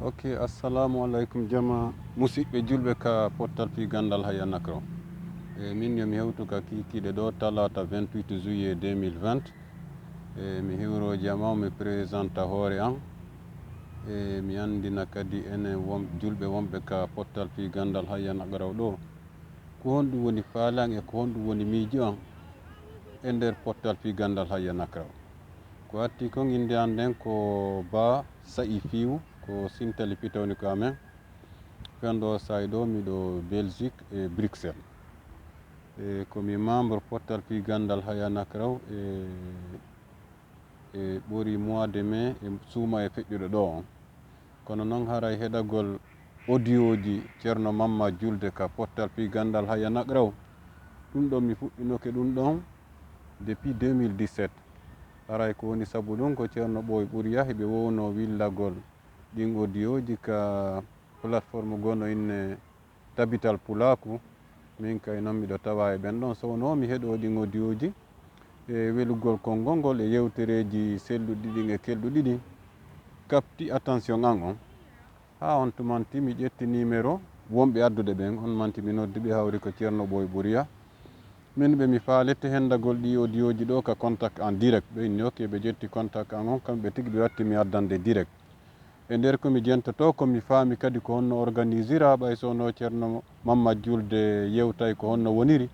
Ok, assalamu alaikum jama musidɓe julɓe ka pottal fi gandal hayanakro. Min yomi hewtu ka kikiɗe ɗo talata 28 juillet 2020. Mi hiwro jama mi présenta hoore an. Mi andina kadi enen julɓe wonɓe ka pottal fi gandal hayanakro ɗo ko honɗum woni faalan e ko honɗum woni miijo an e nder pottal fi gandal hayanakro. Ko atti ko inde an nden ko Ba Sa'i Fiw ko sintali pitawni ko amen fenɗo sayi ɗo miɗo Belgique e Bruxelles. Komi membre pottal fi gandal hayanakro e ɓuri mois de mai e suuma e feƴƴuɗo ɗo on. Kono noon haray heɗagol audio ji ceerno Mamma Julde ka pottal fi gandal hayanakro ɗum ɗon mi fuɗɗinoke ɗum ɗon depuis 2017. haray ko woni sabu ɗum ko ceerno ɓooy ɓuri yahi ɓe wowno willagol ɗin audio ji ka plateforme gono inne Tabital Pulaku. Min kay noon miɗo tawa e ɓen ɗon sowno mi heɗo ɗin audio ji e welugol konngol ngol e yewtereji selluɗi ɗin e kelɗuɗi ɗin capti attention an on. Ha on tumanti mi ƴetti numéro wonɓe addude ɓen on manti mi noddi ɓe hawri ko ceerno ɓooy ɓuriya min ɓe mi faalette hendagol ɗi audio ji ɗo ka contact en direct ɓe inni ok ɓe ƴetti contact an on kamɓe tigi ɓe watti mi addande direct e nder komi jentoto komi faami kadi ko honno organisira ɓay sowno ceerno Mamma Julde yewtay ko honno woniri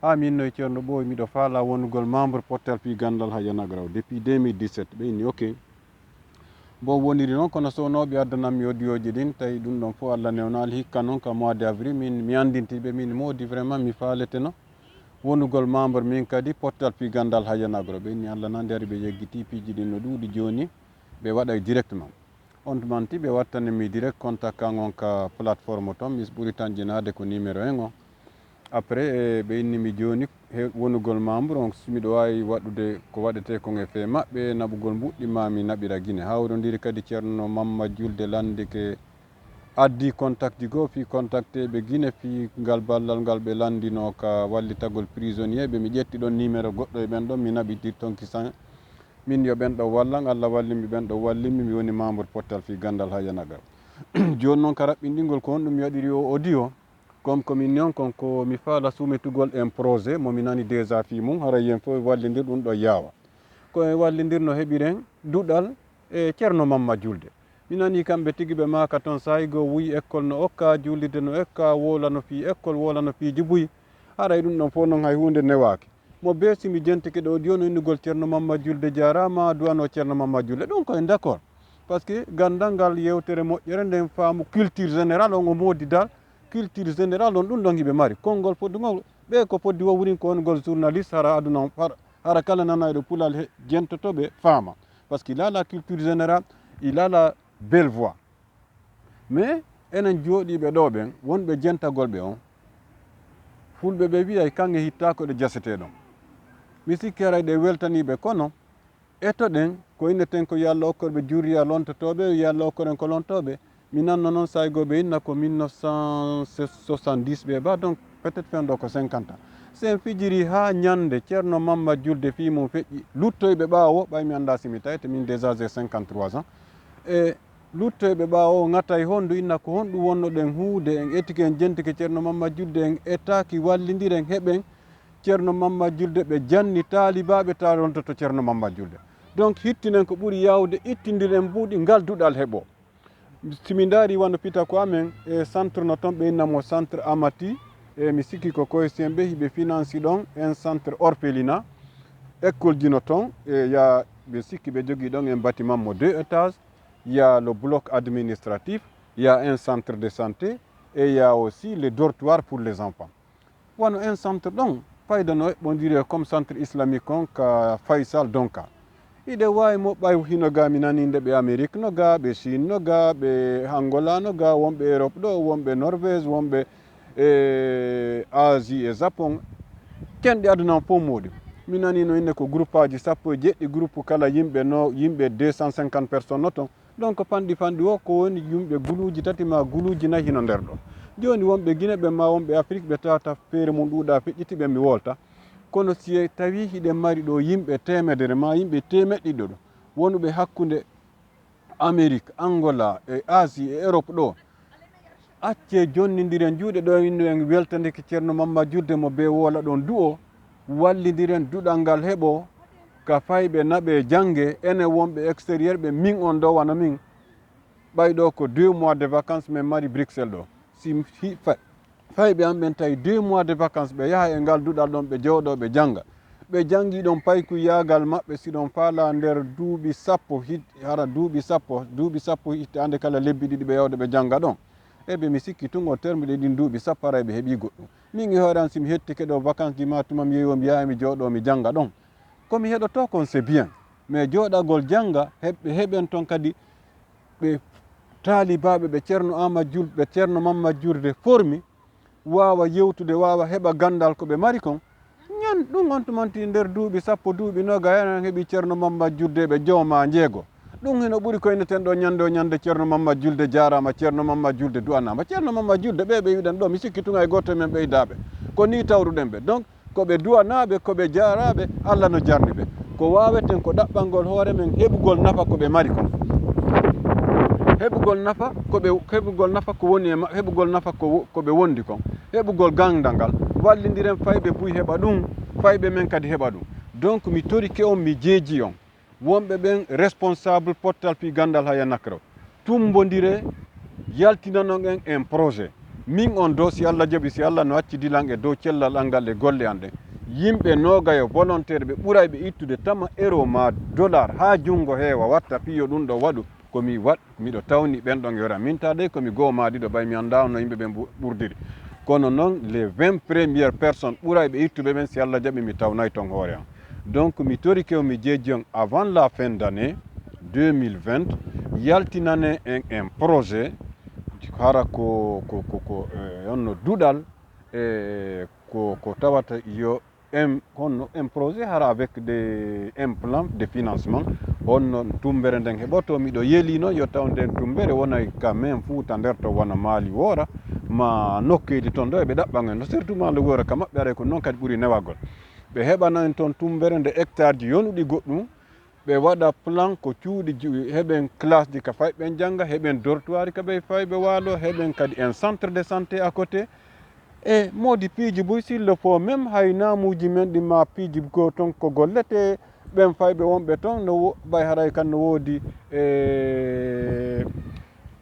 ha min noye ceerno ɓooy miɗo faala wonugol membre pottal fi gandal hayanakro depuis 2017 ɓe inni ok bon woniri noon kono sownoɓe addanammi audio ji ɗin tawi ɗum ɗon fof Allah newnali hikka noon ka mois de avril min mi andintiɓe min moodi vraiment mi faaleteno wonugol membre min kadi pottal fi gandal hayanakro ɓe inni Allah nande ari ɓe yeggiti piiji ɗin no ɗuuɗi joni ɓe waɗay directement on tumanti ɓe wattanimi direct contact kan on ka plateforme toon mi ɓuri tan jinade ko numéro en on après ɓe innimi joni wonugol membre on miɗo wawi waɗude ko waɗete kon e fe maɓɓe naɓugol mbuɗɗima mi naɓira guine hawrodiri kadi ceerno Mamma Julde landike addi contact ji goo fi contacté ɓe guine fi ngal ballal ngal ɓe landino ka wallitagol prisonnier ɓe mi ƴetti ɗon numéro goɗɗo e ɓen ɗon mi naɓidir tonki san min yo ɓen ɗo wallan Allah wallimi ɓen ɗo wallimi mi woni membre pottal fi gandal hayanakro joni noon ka raɓɓinɗingol ko honɗum mi waɗiri o audio comme komin noon konko mi faala soumettugol un projet momi nani déjà fi mum hara yen fof wallidir ɗum ɗo yaawa ko en wallidirno heɓiren duɗal e ceerno Mamma Julde mi nani kamɓe tigi ɓe maka toon sayi goo wuyi école no okka juulide no ekka wolano fi école wolano fiiji buyi haray ɗum ɗon fof noon hay hunde newaki mo beesi mi jentike ɗo joni innugol ceerno Mamma Julde jarama duwano ceerno Mamma Julde ɗum koye d' accord par ce que gandal ngal yewtere moƴƴere nden faamu culture général on o moodi dal culture général on ɗum ɗon hiɓe mari konngol poddugol ɓe ko poddi wowrin ko wongol journaliste hara aduna hara kala nanaɗo pulal jentotoɓe faama par ce qu'il a la culture générale il a la belle voix mais enen jooɗiɓe ɗo ɓen wonɓe jentagol ɓe on fulɓe ɓe wiyay kanŋe hittako ɗe jaseteɗon mi sikki haray ɗe weltaniɓe kono eto ɗen ko inneten ko yo Allah okkorɓe juriya lontotoɓe yo Allah okkoren ko lontoɓe mi nanno noon sayi goo ɓe inna ko 1970 ɓe ba donc peut être fen ɗo ko 50 ans sen fijiri ha ñande ceerno Mamma Julde fi mum feƴƴi luttoyɓe ɓaawo ɓay mi anda simi tawete min déjà j'ai 53 ans e luttoyɓe ɓaawo ŋatay honndu inna ko honɗum wonno ɗen huude en etike en jentike ceerno Mamma Julde en etaki wallidiren heɓen ceerno Mamma Julde ɓe janni taalibaɓe ta lontoto ceerno Mamma Julde donc hittinen ko ɓuri yawde ittidiren mbuuɗi ngal duɗal heeɓo simi daari wano pita ko amen e centre no toon ɓe innamo centre Amati e mi sikki ko koysen ɓe hiɓe finance ɗon un centre orphelinat école ji no toon e ya ɓe sikki ɓe jogui ɗon un bâtiment mo 2 étages il y a le bloc administratif il y a un centre de santé et il y a aussi le dortoir pour les enfants wano un centre ɗon fayda no heɓɓodiri comme centre islamique on ka Faysal Donka iɗe wawi moɓɓay hino ga mi nani nde ɓe Amérique no ga ɓe Chine no ga ɓe Angola no ga wonɓe Europe ɗo wonɓe Norvège wonɓe Asie e Japon kenɗe aduna fof moɗi mi nani no inne ko groupe aji 17 groupe kala yimɓe no yimɓe 250 personnes no toon donc fanɗi o ko woni yimɓe guluji tati ma guluji nayyi hino nder ɗo joni wonɓe Guinée ɓe ma wonɓe Afrique ɓe tawata feere mum ɗuuɗa feƴƴiti ɓe mi wolta kono si tawi hiɗen mari ɗo yimɓe temedere ma yimɓe temeɗɗiɗo ɗo wonuɓe hakkude Amérique, Angola e Asie e Europe ɗo acce jonnidiren juuɗe ɗo inno en weltande ke ceerno Mamma Julde mo be wola ɗon du'o wallidiren duɗal ngal heɓo ka fayɓe naɓe jangge ene wonɓe extérieur ɓe min on ɗo wana min ɓayɗo ko 2 mois de vacances min mari Bruxelles ɗo si fayɓe an ɓen tawi 2 mois de vacances ɓe yaha e ngal duɗal ɗon ɓe jewɗo ɓe janga ɓe jangi ɗon payku yagal maɓɓe siɗon faala nder duuɓi sappo hara duuɓi sappo hittande kala lebbi ɗiɗi ɓe yewde ɓe janga ɗon eɓe mi sikki tungo termiɗe ɗin duuɓi sappo ara ɓe heeɓi goɗɗum min e hoore an simi hettike ɗo vacances ji ma tuma mi yeeyi mi yaha mi jewɗo mi janga ɗon komi heɗoto kon c'est bien mais jooɗagol janga heɓɓe heɓen toon kadi ɓe taalibaɓe ɓe ceerno Amadou Julde ɓe ceerno Mamma Julde formi wawa yewtude wawa heɓa gandal ko ɓe mari kon ñan ɗum on tumanti nder duuɓi sappo duuɓi noga hen heeɓi ceerno Mamma Julde ɓe jewma jeego ɗum heno ɓuuri ko inneten ɗo ñande o ñande ceerno Mamma Julde jarama ceerno Mamma Julde du'anama ceerno Mamma Julde ɓe wiɗen ɗo mi sikki tunga e goto men ɓeydaɓe ko ni tawruɗen ɓe donc koɓe duwanaɓe koɓe jaraɓe Allah no jarni ɓe ko waweten ko ɗaɓɓalngol hoore men heɓugol nafa koɓe mari kon heɓugol nafa ko woni e heɓugol nafa koɓe wondi kon heɓugol gandal ngal wallidiren fayɓe buy heɓa ɗum fayɓe men kadi heɓa ɗum donc mi torike on mi jeeji on wonɓe ɓen responsable pottal pi gandal ha yanakro tumbodire yaltinanon en projet min on dow si Allah jaaɓi si Allah no acci dilan e dow cellal angal e golle an ɗen yimɓe nogayo volontaire ɓe ɓuuray ɓe ittude tama euro ma dollar ha jungo heewa watta piyo ɗum ɗo waɗu komi miɗo tawni ɓen ɗon yora min taade komi goo maɗiɗo ɓay mi anda no yimɓe ɓen ɓurdiri kono noon les 20 premières personnes ɓuuray ɓe ittuɓe ɓen si Allah jaaɓi mi tawnay ton hoore an donc mi torike o mi jeeji on avant la fin d'année 2020 yaltinane en projet hara ko onno duɗal ko tawata yo un projet hara avec un plan de financement honno tumbere nden heɓoto miɗo yeelino yo taw nden tumbere wonay ka men Fuuta nder to wona Maali woora ma nokkeji toon ɗo eɓe ɗaɓɓan en surtout Maali woora ka maɓɓe aray ko noon kadi ɓuuri newagol ɓe heɓana en toon tumbere nde hectare ji yonuɗi goɗɗum ɓe waɗa plan ko cuuɗi heɓen classe ji ka fayɓen janga heɓen dortoir ka ɓe fayɓe waalo heɓen kadi un centre de santé à côté e modi piiji boy s'il le faut même hay namuji men ɗi ma piiji go toon ko gollete ɓen fayɓe wonɓe toon no ɓay haray kan no woodi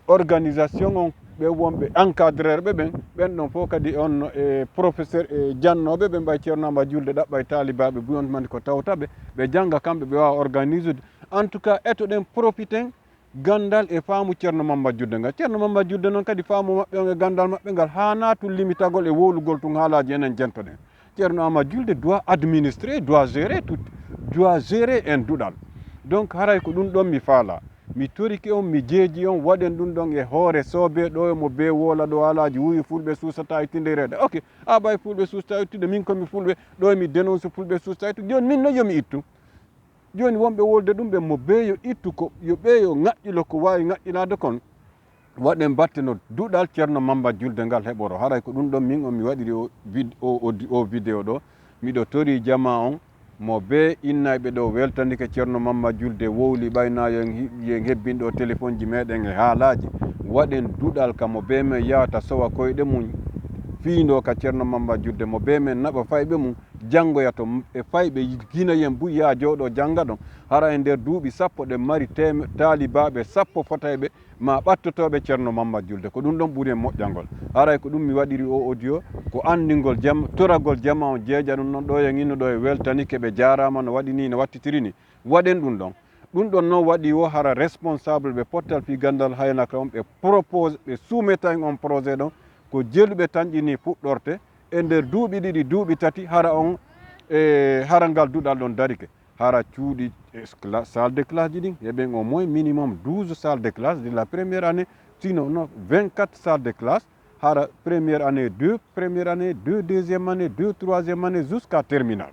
organisation on ɓe wonɓe encadreur ɓe ɓen ɗon fof kadi on professeur e jannoɓe ɓe mbay ceerno Amadou Julde ɗaɓɓay taalibaɓe buyon mandi ko tawtaɓe ɓe jangga kamɓe ɓe wawa organise en tout cas etoɗen profiten gandal e faamu ceerno Mamma Julde ngal ceerno Mamma Julde noon kadi faamu maɓɓe on e gandal maɓɓe ngal hana tun limitagol e wowlugol tun haalaji enen jentoɗen ceerno Amadou Julde doit administrer doit gérer en duɗal donc haray ko ɗum ɗon mi faala mi toriki on mi jeeji on waɗen ɗum ɗon e hoore soobe ɗo mo be wola ɗo haalaji wuyi fulɓe suusata ittindereede ok a ɓay fulɓe suusata ittude min komi fulɓe ɗo mi dénonce fulɓe suusata ittu joni min no yomi ittu joni wonɓe wolde ɗum ɓe mo beeyo ittu ko yo ɓeeyo ŋaƴƴilo ko wawi ŋaƴƴilade kon waɗen batte no duɗal ceerno Mamma Julde ngal heɓoro haray ko ɗum ɗon min on mi waɗiri o vidéo ɗo miɗo tori jama on mo be innayɓe ɗo weltanike ceerno Mamma Julde wowli ɓayna yen hebbinɗo téléphone ji meɗen e haalaji waɗen duɗal ka mo be men yawata sowa koyɗe mum fiindo ka ceerno Mamma Julde mo be men naɓa fayɓe mum janngoya to e fayɓe gina yen buy ya jowɗo jangga ɗon hara e nder duuɓi sappo ɗe mari taalibaɓe sappo fotayɓe ma ɓattotoɓe ceerno Mamma Julde ko ɗum ɗon ɓuuri e moƴƴalngol haray ko ɗum mi waɗiri o audio ko andingol toragol jama o jeeja ɗum noon ɗo yen inno ɗo e weltanike ɓe jarama no waɗi ni no wattitiri ni waɗen ɗum ɗon noon waɗi o hara responsable ɓe pottal fi gandal haynaka on ɓe propose ɓe soumettan on projet ɗon ko jeeluɓe tañƴini puɗɗorte e nder duuɓi ɗiɗi duuɓi tati hara on hara ngal duɗal ɗon darike hara cuuɗi salle de classe ji ɗin heɓen au moins minimum 12 salles de classe de la première année sinon non 24 salles de classe hara première année 2 deuxième année 2 troisième année jusqu'à terminal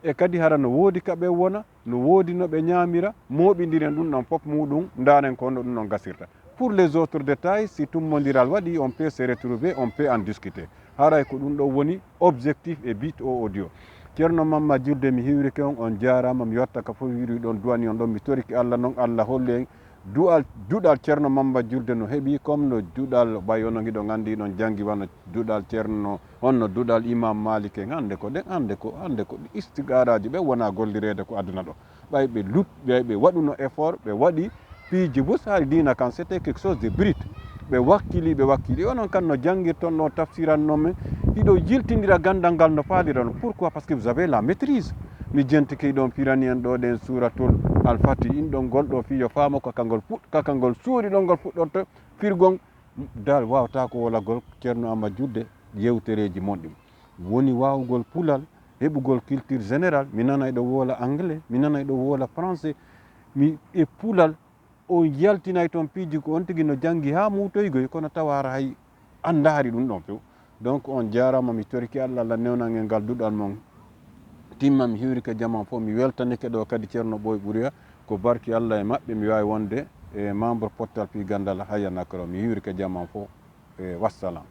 e kadi hara no woodi kaɓe wona no woodi no ɓe ñaamira mooɓidiren ɗum ɗon fof muɗum ndaren ko no ɗum ɗon gasirta pour les autres détails si tummodiral waɗi on peut se retrouver on peut en discuter haray ko ɗum ɗo woni objectif e but o audio ceerno Mamma Julde mi hiwrike on jarama mi watta ka fof wiri ɗon duwani on ɗon mi toriki Allah noon Allah holli en duɗal ceerno Mamba Julde no heeɓi comme no duɗal ɓayono giɗo gandi ɗon jangi wana duɗal ceerno honno duɗal imam Malik en hande ko istigaraji ɓe wona gollirede ko aduna ɗo ɓay ɓe waɗuno effort ɓe waɗi piiji bus ha dina kan c'était quelque chose de brut ɓe wakkili onon kan no jangirton no tafsirannomen ɗiɗo jiltidira gandal ngal no paalirano pourquoi parce que vous avez la maîtrise mi jentiki ɗon pirani en ɗo ɗen suratul alfati inɗon golɗo fiyo faama kakangol suuri ɗon ngol fuɗɗorto firgol dal wawata ko wolagol ceerno Amma Julde yewtereji monɗi woni wawugol pulal heɓugol culture général mi nanay ɗo wola anglais mi nanay ɗo wola français e pulal o yaltinay toon piiji ko on tigui no janggi ha mutoygoy kono tawara hay andari ɗum ɗon few donc on jarama mi torki Allah newnan en ngal duɗal mon timma mi hiwrike jaman fof mi weltanike ɗo kadi ceerno Ɓoye Ɓuuriya ko barki Allah e maɓɓe mi wawi wonde e membre Pottal Pi Gandal Haya Nakoro mi hiwrike jaman fof e wassalam.